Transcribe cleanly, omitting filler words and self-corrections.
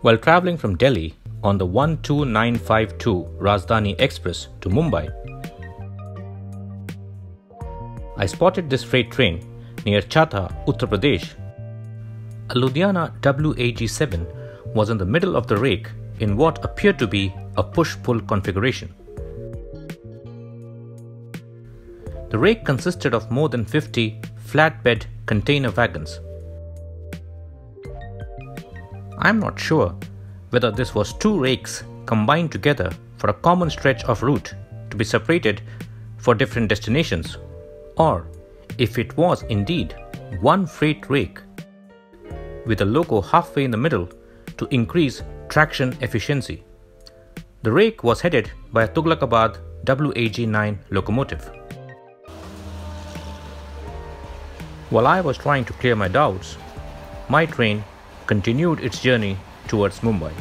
While travelling from Delhi on the 12952 Rajdhani Express to Mumbai, I spotted this freight train near Chhatha, Uttar Pradesh. A Ludhiana WAG7 was in the middle of the rake in what appeared to be a push-pull configuration. The rake consisted of more than 50 flatbed container wagons. I am not sure whether this was two rakes combined together for a common stretch of route to be separated for different destinations, or if it was indeed one freight rake with a loco halfway in the middle to increase traction efficiency. The rake was headed by a Tughlakabad WAG9 locomotive. While I was trying to clear my doubts, my train continued its journey towards Mumbai.